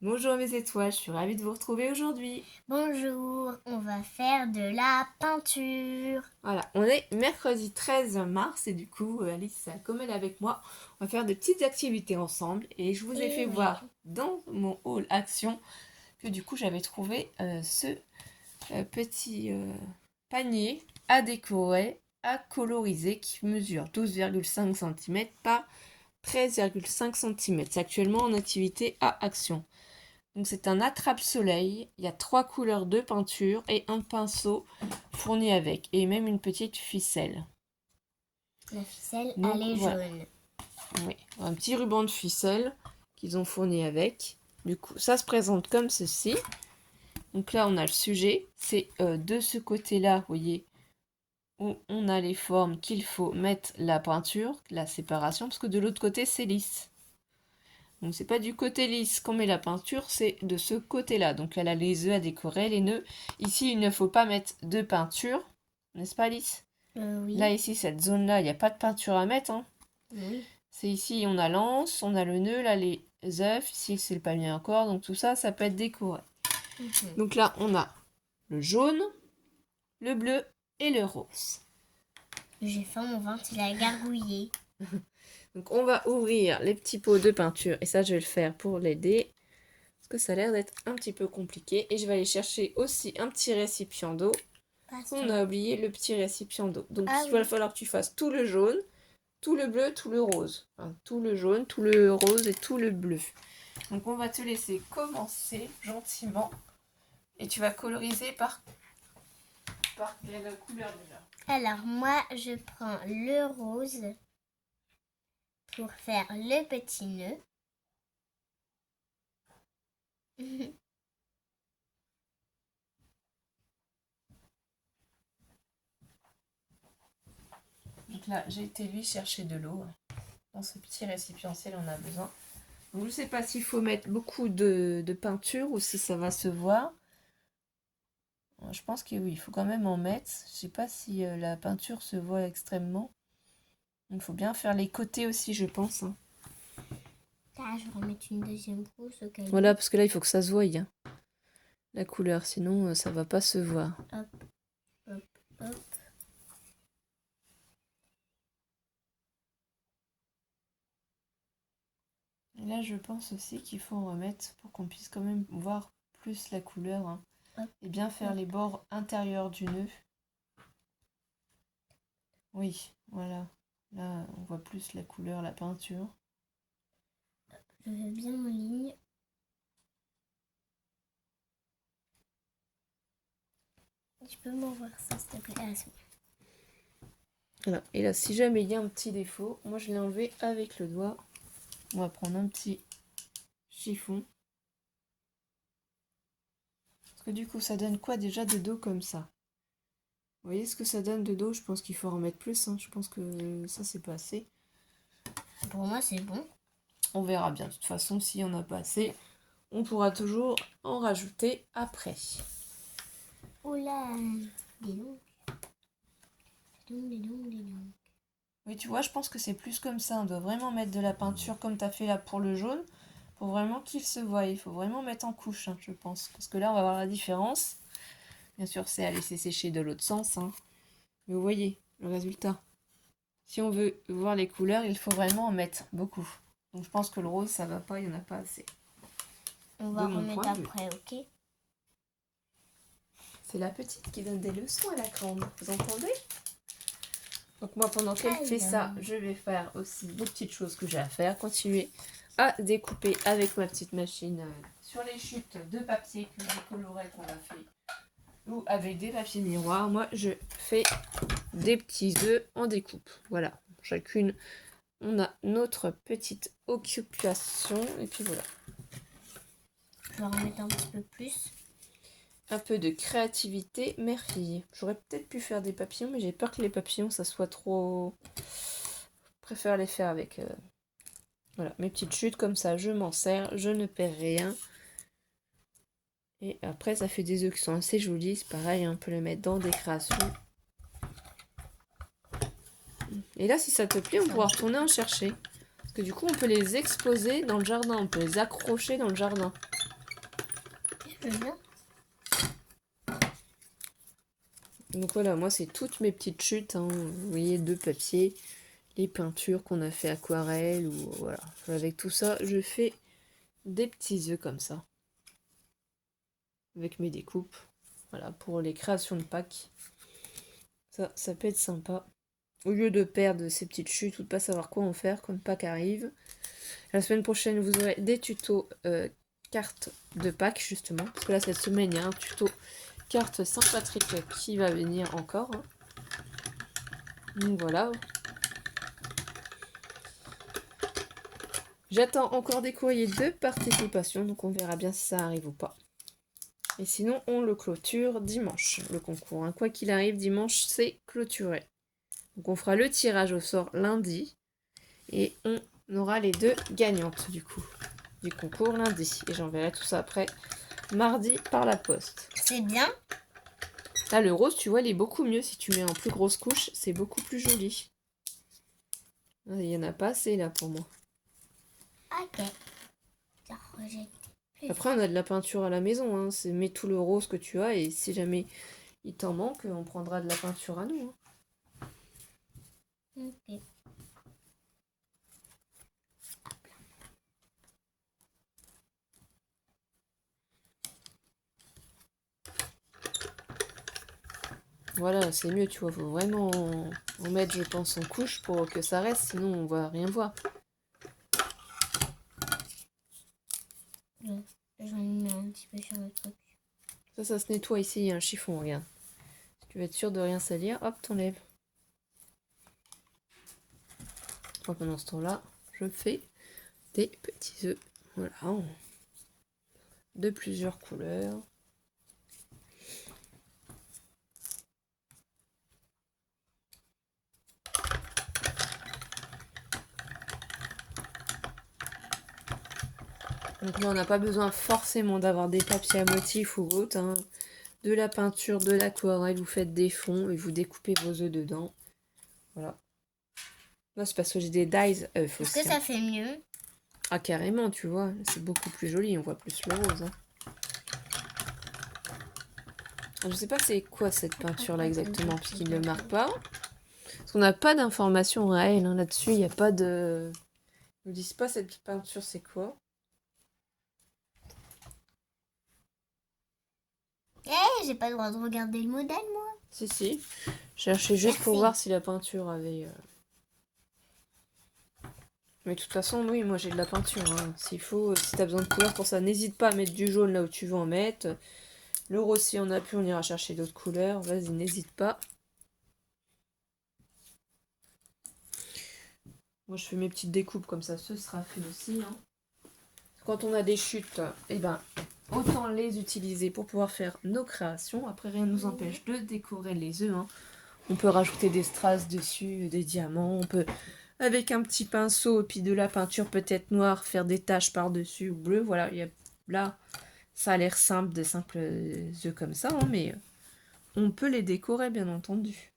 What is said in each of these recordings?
Bonjour mes étoiles, je suis ravie de vous retrouver aujourd'hui. Bonjour, on va faire de la peinture. Voilà, on est mercredi 13 mars et du coup Alice, comme elle est avec moi, on va faire des petites activités ensemble et je vous ai Et fait oui. voir dans mon hall action que du coup j'avais trouvé ce petit panier à décorer, à coloriser qui mesure 12,5 cm par 13,5 cm. C'est actuellement en activité à action. Donc c'est un attrape-soleil, il y a 3 couleurs de peinture et un pinceau fourni avec, et même une petite ficelle. La ficelle, Donc elle est voilà, jaune. oui, un petit ruban de ficelle qu'ils ont fourni avec. Du coup, ça se présente comme ceci. Donc là, on a le sujet, c'est de ce côté-là, vous voyez, où on a les formes qu'il faut mettre la peinture, la séparation, parce que de l'autre côté, c'est lisse. Donc c'est pas du côté lisse qu'on met la peinture, c'est de ce côté-là. Donc elle a les œufs à décorer, les nœuds. Ici, il ne faut pas mettre de peinture, n'est-ce pas Alice? Oui. Là, ici, cette zone-là, il n'y a pas de peinture à mettre. Hein. Oui. C'est ici, on a l'anse, on a le nœud, là, les œufs. Ici, c'est le palmier encore. Donc tout ça, ça peut être décoré. Donc là, on a le jaune, le bleu et le rose. J'ai faim, mon ventre, il a gargouillé. Donc on va ouvrir les petits pots de peinture. Et ça, je vais le faire pour l'aider. Parce que ça a l'air d'être un petit peu compliqué. Et je vais aller chercher aussi un petit récipient d'eau. On a oublié le petit récipient d'eau. Donc il va falloir que tu fasses tout le jaune, tout le bleu, tout le rose. Enfin, tout le jaune, tout le rose et tout le bleu. Donc on va te laisser commencer gentiment. Et tu vas coloriser par quelle couleur déjà? Alors moi, je prends le rose pour faire le petit nœud. Donc là, j'ai été lui chercher de l'eau. Dans ce petit récipientiel, on a besoin. Donc je ne sais pas s'il faut mettre beaucoup de peinture ou si ça va se voir. Je pense que oui, il faut quand même en mettre. Je sais pas si la peinture se voit extrêmement. Il faut bien faire les côtés aussi, je pense. Hein. Ah, je vais remettre une deuxième couche au cas où. Voilà, parce que là, il faut que ça se voie, hein, la couleur. Sinon, ça va pas se voir. Hop, hop, hop. Et là, je pense aussi qu'il faut en remettre pour qu'on puisse quand même voir plus la couleur. Hein, et bien faire les bords intérieurs du nœud. Oui, voilà. Là, on voit plus la couleur, la peinture. Je veux bien en ligne. Tu peux m'envoyer ça, s'il te plaît? Ah, c'est bon. Voilà. Et là, si jamais il y a un petit défaut, moi je l'ai enlevé avec le doigt. On va prendre un petit chiffon. Parce que du coup, ça donne quoi déjà de dos comme ça? Vous voyez ce que ça donne de dos? Je pense qu'il faut en remettre plus. Hein. Je pense que ça, c'est pas assez. Pour moi, c'est bon. On verra bien. De toute façon, s'il n'y en a pas assez, on pourra toujours en rajouter après. Oula, dis donc. Dis donc. Oui, tu vois, je pense que c'est plus comme ça. On doit vraiment mettre de la peinture comme tu as fait là pour le jaune. Pour vraiment qu'il se voie. Il faut vraiment mettre en couche, hein, je pense. Parce que là, on va voir la différence. Bien sûr, c'est à laisser sécher de l'autre sens. Hein. Mais vous voyez le résultat. Si on veut voir les couleurs, il faut vraiment en mettre beaucoup. Donc je pense que le rose, ça va pas, il n'y en a pas assez. On va remettre après, ok? C'est la petite qui donne des leçons à la grande. Vous entendez? Donc moi, pendant qu'elle fait ça, je vais faire aussi des petites choses que j'ai à faire. Continuer à découper avec ma petite machine sur les chutes de papier que j'ai colorées qu'on a fait. Ou avec des papiers miroirs. Moi, je fais des petits œufs en découpe. Voilà. Chacune, on a notre petite occupation. Et puis voilà. Je vais en remettre un petit peu plus. Un peu de créativité, mère-fille. J'aurais peut-être pu faire des papillons, mais j'ai peur que les papillons, ça soit trop... Je préfère les faire avec... Voilà, mes petites chutes comme ça, je m'en sers, je ne perds rien. Et après, ça fait des œufs qui sont assez jolis. C'est pareil, on peut les mettre dans des créations. Et là, si ça te plaît, on pourra retourner en chercher. Parce que du coup, on peut les exposer dans le jardin. On peut les accrocher dans le jardin. Je veux bien. Donc voilà, moi c'est toutes mes petites chutes, hein. Vous voyez, de papier, les peintures qu'on a fait aquarelle, ou voilà. Avec tout ça, je fais des petits œufs comme ça. Avec mes découpes. Voilà, pour les créations de Pâques. Ça peut être sympa. Au lieu de perdre ces petites chutes ou de pas savoir quoi en faire quand Pâques arrive. La semaine prochaine, vous aurez des tutos cartes de Pâques, justement. Parce que là, cette semaine, il y a un tuto carte Saint-Patrick qui va venir encore. Hein. Donc voilà. J'attends encore des courriers de participation, donc on verra bien si ça arrive ou pas. Et sinon, on le clôture dimanche, le concours. Hein. Quoi qu'il arrive, dimanche, c'est clôturé. Donc on fera le tirage au sort lundi. Et on aura les 2 gagnantes, du coup, du concours lundi. Et j'enverrai tout ça après, mardi, par la poste. C'est bien. Là, le rose, tu vois, il est beaucoup mieux. Si tu mets en plus grosse couche, c'est beaucoup plus joli. Il n'y en a pas assez, là, pour moi. Ok. Après, on a de la peinture à la maison. Hein. Mets tout le rose que tu as. Et si jamais il t'en manque, on prendra de la peinture à nous. Hein. Ok. Voilà, c'est mieux, tu vois. Faut vraiment en mettre, je pense, en couche pour que ça reste. Sinon, on va rien voir. Ouais. J'en mets un petit peu sur le truc. Ça se nettoie ici. Il y a un chiffon, regarde. Si tu veux être sûr de rien salir, hop, t'enlèves. Pendant ce temps-là, je fais des petits œufs. Voilà. De plusieurs couleurs. Donc là, on n'a pas besoin forcément d'avoir des papiers à motifs ou autre. Hein. De la peinture, de l'aquarelle, vous faites des fonds et vous découpez vos œufs dedans. Voilà. Là, c'est parce que j'ai des dies œufs Est-ce aussi. que ça fait mieux? Ah, carrément, tu vois. C'est beaucoup plus joli. On voit plus le rose. Hein. Je sais pas c'est quoi cette peinture-là exactement, puisqu'il ne le marque pas. Parce qu'on n'a pas d'informations réelles hein, là-dessus. Il n'y a pas de... Ils ne disent pas cette peinture c'est quoi. J'ai pas le droit de regarder le modèle, moi. Si. Je cherchais juste pour voir si la peinture avait... Mais de toute façon, oui, moi j'ai de la peinture. Hein. S'il faut, si t'as besoin de couleurs pour ça, n'hésite pas à mettre du jaune là où tu veux en mettre. Le rose, si on a plus, on ira chercher d'autres couleurs. Vas-y, n'hésite pas. Moi, je fais mes petites découpes comme ça, ce sera fait aussi. Hein. Quand on a des chutes, eh ben, autant les utiliser pour pouvoir faire nos créations. Après, rien ne nous empêche de décorer les œufs. Hein. On peut rajouter des strass dessus, des diamants. On peut, avec un petit pinceau et puis de la peinture peut-être noire, faire des taches par-dessus ou bleu. Voilà, là, ça a l'air simple, de simples œufs comme ça, hein, mais on peut les décorer, bien entendu.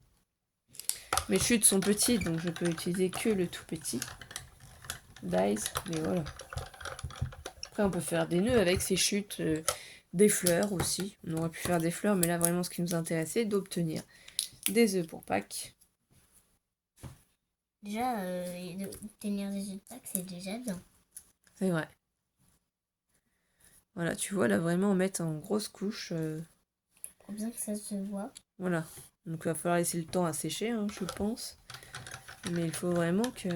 Mes chutes sont petites, donc je peux utiliser que le tout petit dies, mais voilà. Après, on peut faire des nœuds avec ces chutes, des fleurs aussi. On aurait pu faire des fleurs, mais là, vraiment, ce qui nous intéressait, d'obtenir des œufs pour Pâques. Déjà, tenir des œufs de Pâques, c'est déjà bien. C'est vrai. Voilà, tu vois, là, vraiment, mettre en grosse couche. Pour bien que ça se voit. Voilà. Donc, il va falloir laisser le temps à sécher, hein, je pense. Mais il faut vraiment que...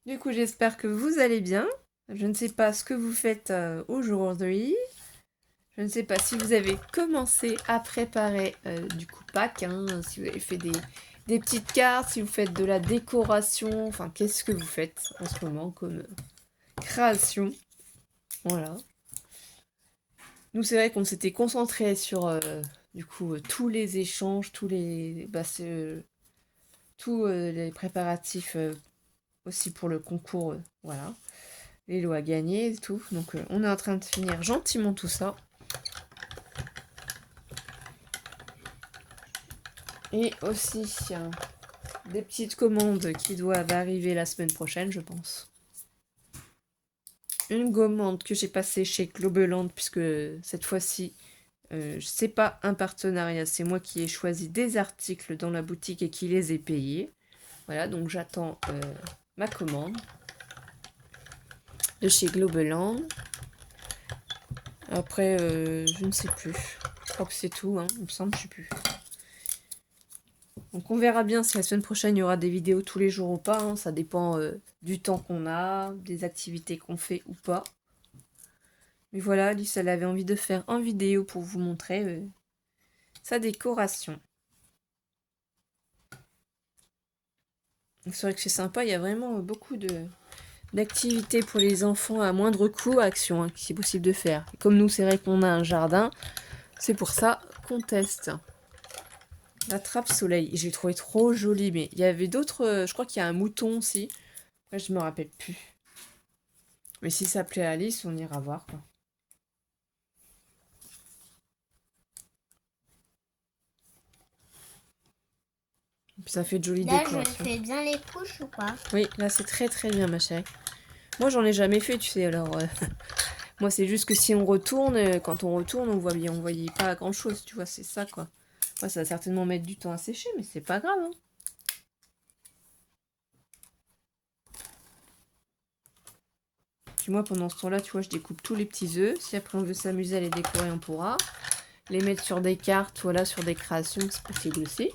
Du coup, j'espère que vous allez bien. Je ne sais pas ce que vous faites aujourd'hui. Je ne sais pas si vous avez commencé à préparer du coup Pâques, hein, si vous avez fait des petites cartes, si vous faites de la décoration, enfin qu'est-ce que vous faites en ce moment comme création. Voilà. Nous c'est vrai qu'on s'était concentré sur du coup tous les échanges, tous les tous les préparatifs aussi pour le concours, voilà. Lélo a gagné et tout. Donc on est en train de finir gentiment tout ça. Et aussi des petites commandes qui doivent arriver la semaine prochaine, je pense. Une commande que j'ai passée chez Globeland, puisque cette fois-ci, c'est pas un partenariat, c'est moi qui ai choisi des articles dans la boutique et qui les ai payés. Voilà, donc j'attends ma commande de chez Globeland. Après, je ne sais plus. Je crois que c'est tout, hein, il me semble, je sais plus. Donc on verra bien si la semaine prochaine il y aura des vidéos tous les jours ou pas. Hein. Ça dépend du temps qu'on a, des activités qu'on fait ou pas. Mais voilà, Alice, elle avait envie de faire en vidéo pour vous montrer sa décoration. C'est vrai que c'est sympa, il y a vraiment beaucoup d'activités pour les enfants à moindre coût, action, hein, qui est possible de faire. Et comme nous, c'est vrai qu'on a un jardin, c'est pour ça qu'on teste. La trappe soleil, j'ai trouvé trop jolie, mais il y avait d'autres, je crois qu'il y a un mouton aussi. Après, je me rappelle plus. Mais si ça plaît à Alice, on ira voir, quoi. Et puis ça fait de jolies Là, décorations. je fais bien les couches ou pas? Oui, là c'est très très bien, ma chérie. Moi, j'en ai jamais fait, tu sais, alors... moi, c'est juste que si on retourne, quand on retourne, on voit bien, on voyait pas grand-chose, tu vois, c'est ça, quoi. Moi, ça va certainement mettre du temps à sécher, mais c'est pas grave, hein. Puis moi, pendant ce temps-là, tu vois, je découpe tous les petits œufs. Si après on veut s'amuser à les décorer, on pourra. Les mettre sur des cartes, voilà, sur des créations, c'est possible aussi.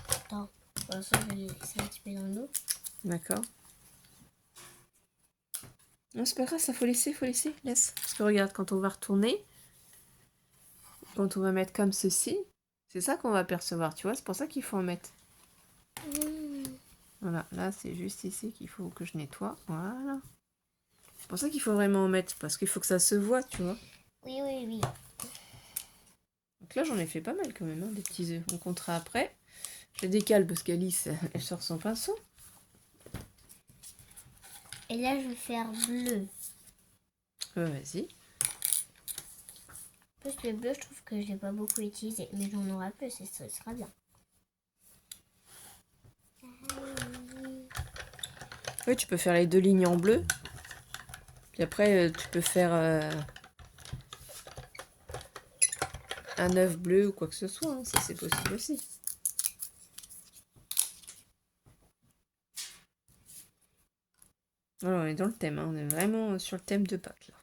Attends, de toute façon, je vais laisser un petit peu dans l'eau. D'accord. Non, c'est pas grave, ça faut laisser, laisse. Parce que regarde, quand on va retourner, quand on va mettre comme ceci, c'est ça qu'on va percevoir, tu vois, c'est pour ça qu'il faut en mettre. Voilà, là c'est juste ici qu'il faut que je nettoie, voilà. C'est pour ça qu'il faut vraiment en mettre, parce qu'il faut que ça se voit, tu vois. Oui, oui, oui. Donc là j'en ai fait pas mal quand même, hein, des petits œufs. On comptera après. Je les décale parce qu'Alice, elle sort son pinceau. Et là, je vais faire bleu. Vas-y. En plus, le bleu, je trouve que je l'ai pas beaucoup utilisé. Mais j'en aurai plus et ça sera bien. Oui, tu peux faire les deux lignes en bleu. Puis après, tu peux faire un œuf bleu ou quoi que ce soit. Hein, ça, c'est possible aussi. Voilà, on est dans le thème. Hein, on est vraiment sur le thème de Pâques, là.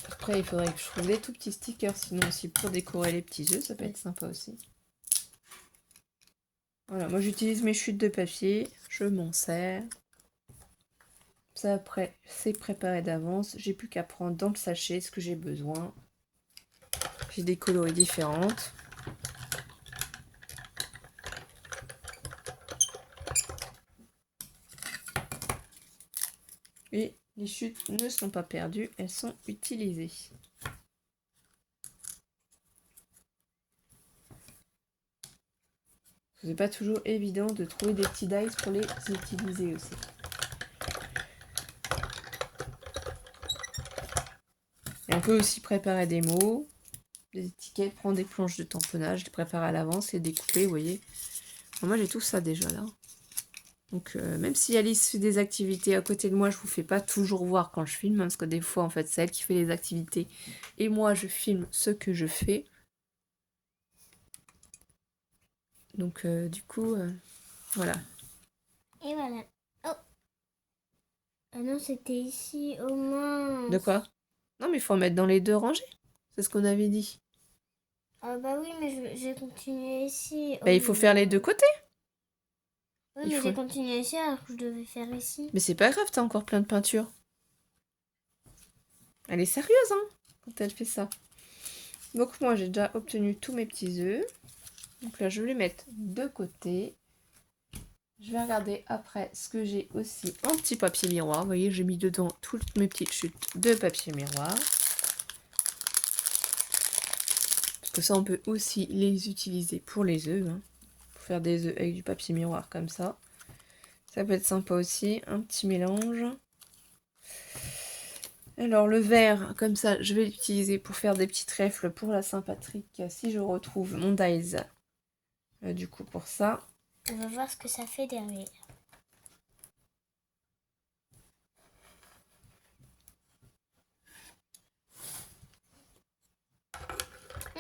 Après, il faudrait que je trouve des tout petits stickers. Sinon, aussi pour décorer les petits œufs, ça peut être sympa aussi. Voilà, moi j'utilise mes chutes de papier, je m'en sers. Ça après, c'est préparé d'avance. J'ai plus qu'à prendre dans le sachet ce que j'ai besoin. J'ai des coloris différentes. Et les chutes ne sont pas perdues, elles sont utilisées. C'est pas toujours évident de trouver des petits dies pour les utiliser aussi. Et on peut aussi préparer des mots, des étiquettes, prendre des planches de tamponnage, les préparer à l'avance et découper, vous voyez. Bon, moi j'ai tout ça déjà là. Donc même si Alice fait des activités à côté de moi, je vous fais pas toujours voir quand je filme, hein, parce que des fois en fait c'est elle qui fait les activités et moi je filme ce que je fais. Donc du coup, voilà. Et voilà. Oh. Ah non, c'était ici au moins. De quoi? Non mais il faut en mettre dans les deux rangées. C'est ce qu'on avait dit. Ah bah oui, mais j'ai continué ici. Bah, il faut faire les deux côtés. Oui, mais j'ai continué ici alors que je devais faire ici. Mais c'est pas grave, t'as encore plein de peinture. Elle est sérieuse, hein, quand elle fait ça. Donc moi, j'ai déjà obtenu tous mes petits œufs. Donc là, je vais les mettre de côté. Je vais regarder après ce que j'ai aussi en petit papier miroir. Vous voyez, j'ai mis dedans toutes mes petites chutes de papier miroir. Que ça, on peut aussi les utiliser pour les œufs. Hein. Pour faire des œufs avec du papier miroir comme ça. Ça peut être sympa aussi. Un petit mélange. Alors le verre, comme ça, je vais l'utiliser pour faire des petits trèfles pour la Saint-Patrick. Si je retrouve mon dies, du coup pour ça. On va voir ce que ça fait derrière.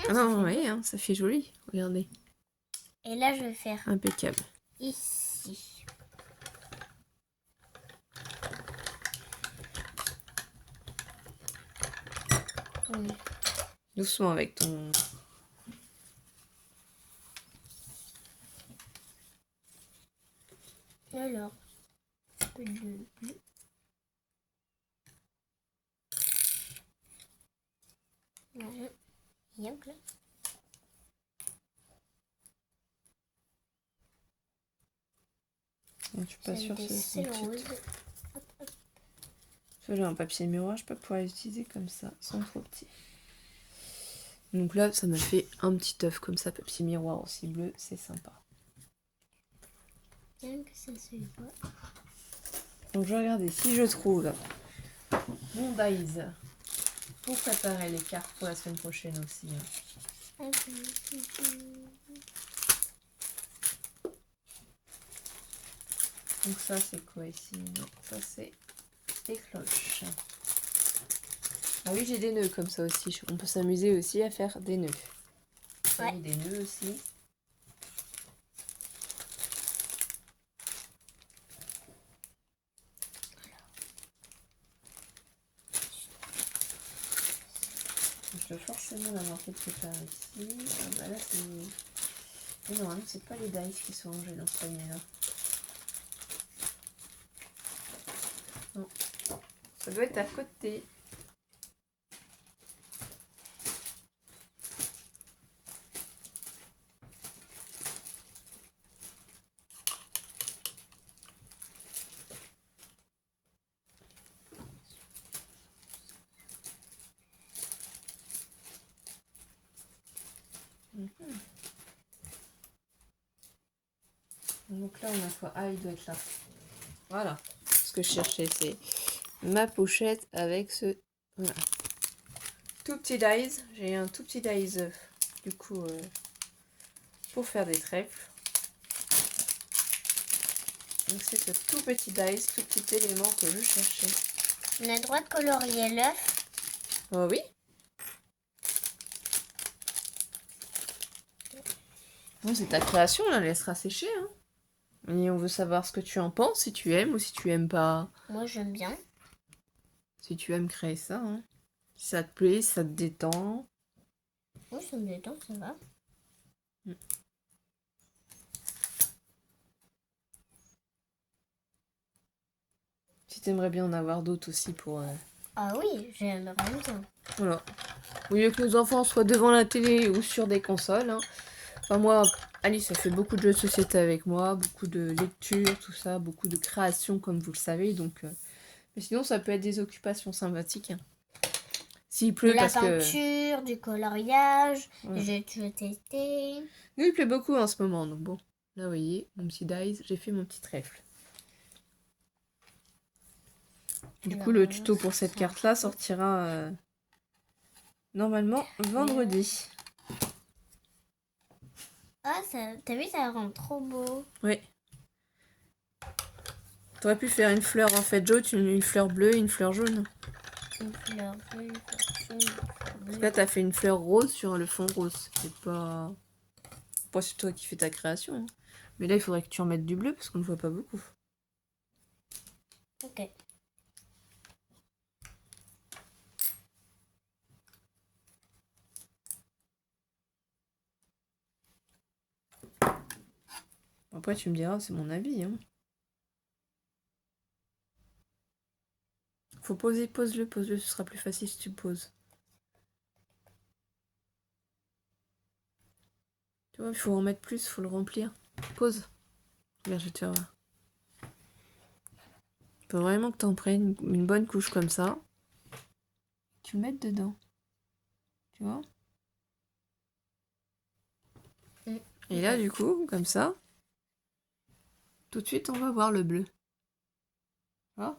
Ah non, oui, hein, ça fait joli. Regardez. Et là, je vais faire Impeccable. ici. Oui. Doucement avec ton... Alors, le bleu. Voilà. Et hop là. Je suis pas sûre que c'est rose. J'ai un papier miroir, je peux pouvoir l'utiliser comme ça, sans trop petit. Donc là, ça m'a fait un petit œuf comme ça, papier miroir aussi bleu, c'est sympa. Bien que ça se voit. Donc je vais regarder si je trouve mon dies pour préparer les cartes pour la semaine prochaine aussi. Hein. Donc ça c'est quoi ici? Non, ça c'est des cloches. Ah oui, j'ai des nœuds comme ça aussi. On peut s'amuser aussi à faire des nœuds. Ouais. Oui, des nœuds aussi. Je dois forcément l'avoir quelque part ici. Ah bah là c'est... Mais non, c'est pas les dice qui sont rangés dans ce panier-là. Non. Ça doit être à côté. Donc là, on a quoi? Ah, il doit être là. Voilà. Ce que je cherchais, c'est ma pochette avec ce... Voilà. Tout petit dies. J'ai un tout petit dies, du coup, pour faire des trèfles. Donc c'est ce tout petit dice, tout petit élément que je cherchais. On a le droit de colorier l'œuf. Oh oui. Bon, c'est ta création, là, elle laissera sécher. Hein. Et on veut savoir ce que tu en penses, si tu aimes ou si tu aimes pas. Moi, j'aime bien. Si tu aimes créer ça. Hein. Si ça te plaît, si ça te détend. Oui, ça me détend, ça va. Si t'aimerais bien en avoir d'autres aussi pour... Ah oui, j'aimerais bien. Voilà. Au lieu que nos enfants soient devant la télé ou sur des consoles. Hein. Enfin, moi, Alice, ça fait beaucoup de jeux de société avec moi, beaucoup de lectures, tout ça, beaucoup de créations, comme vous le savez. Donc, mais sinon, ça peut être des occupations sympathiques. Hein. S'il pleut, De la parce que... peinture, du coloriage, Voilà. j'ai testé. Nous, il pleut beaucoup en ce moment, donc bon. Là, vous voyez, mon petit dice, j'ai fait mon petit trèfle. Du coup, le tuto pour cette carte-là sortira normalement vendredi. Ah, t'as vu, ça rend trop beau. Oui. T'aurais pu faire une fleur en fait jaune, une fleur bleue et une fleur jaune. Une fleur bleue, une fleur jaune, une fleur bleue. Parce que là, t'as fait une fleur rose sur le fond rose. C'est pas... Pas c'est toi qui fais ta création. Hein. Mais là, il faudrait que tu en mettes du bleu parce qu'on ne voit pas beaucoup. Ok. Après, tu me diras, c'est mon avis. Hein. Faut poser, pose-le, ce sera plus facile si tu poses. Tu vois, il faut en mettre plus, il faut le remplir. Pose. Regarde, je vais te faire voir. Il faut vraiment que tu en prennes une bonne couche comme ça. Tu le mettes dedans. Tu vois? Et là, du coup, comme ça, tout de suite, on va voir le bleu. Ah,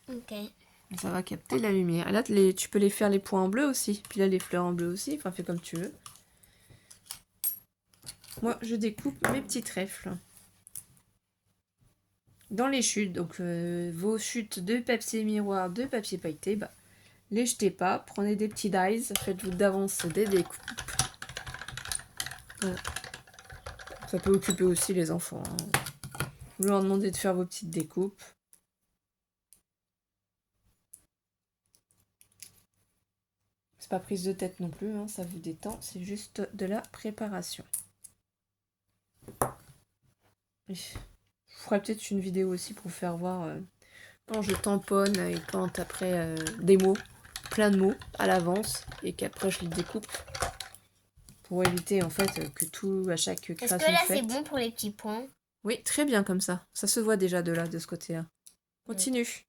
Ok. ça va capter la lumière. Et là, tu peux les faire les points en bleu aussi. Puis là, les fleurs en bleu aussi. Enfin, fais comme tu veux. Moi, je découpe mes petits trèfles. Dans les chutes, donc vos chutes de papier miroir, de papier pailleté, bah, les jetez pas. Prenez des petits dies. Faites-vous d'avance des découpes. Voilà. Ça peut occuper aussi les enfants. Hein. Vous leur demandez de faire vos petites découpes. C'est pas prise de tête non plus, hein, ça vous détend, c'est juste de la préparation. Je ferai peut-être une vidéo aussi pour vous faire voir quand je tamponne et quand après des mots, plein de mots à l'avance et qu'après je les découpe pour éviter en fait que tout à chaque création Est-ce que là faite. c'est bon pour les petits points? Oui, très bien comme ça. Ça se voit déjà de là, de ce côté-là. Continue.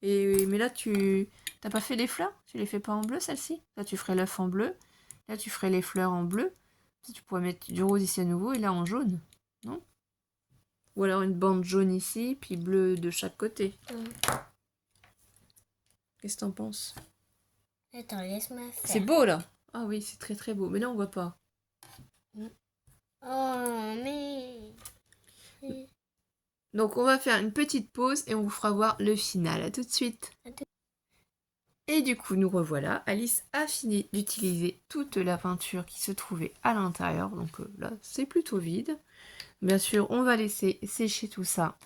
Et mais là tu t'as pas fait les fleurs? Tu les fais pas en bleu celle-ci? Là tu ferais l'œuf en bleu. Là tu ferais les fleurs en bleu. Tu pourrais mettre du rose ici à nouveau et là en jaune. Non? Ou alors une bande jaune ici, puis bleu de chaque côté. Qu'est-ce que t'en penses? Attends, laisse-moi faire. C'est beau là. Ah oui, c'est très très beau. Mais là on voit pas. Oh, mais... Donc on va faire une petite pause et on vous fera voir le final. À tout de suite. Et du coup, nous revoilà. Alice a fini d'utiliser toute la peinture qui se trouvait à l'intérieur. Donc là, c'est plutôt vide. Bien sûr, on va laisser sécher tout ça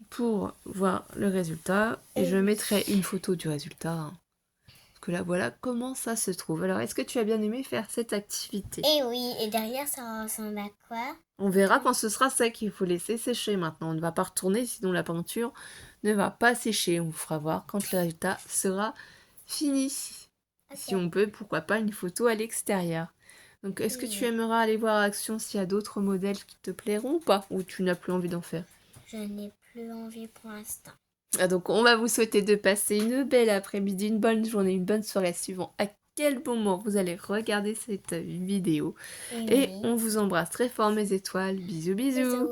pour voir le résultat. Et je mettrai une photo du résultat. Hein. Parce que là, voilà comment ça se trouve. Alors, est-ce que tu as bien aimé faire cette activité? Eh oui, et derrière, ça ressemble à quoi? On verra quand ce sera sec. Il faut laisser sécher maintenant. On ne va pas retourner, sinon la peinture ne va pas sécher. On vous fera voir quand le résultat sera fini. Okay. Si on peut, pourquoi pas une photo à l'extérieur. Donc, est-ce que tu aimeras aller voir Action s'il y a d'autres modèles qui te plairont ou pas? Ou tu n'as plus envie d'en faire? Je n'ai plus envie pour l'instant. Ah, donc, on va vous souhaiter de passer une belle après-midi, une bonne journée, une bonne soirée suivant à quel moment vous allez regarder cette vidéo. Et on vous embrasse très fort, mes étoiles. Bisous, bisous.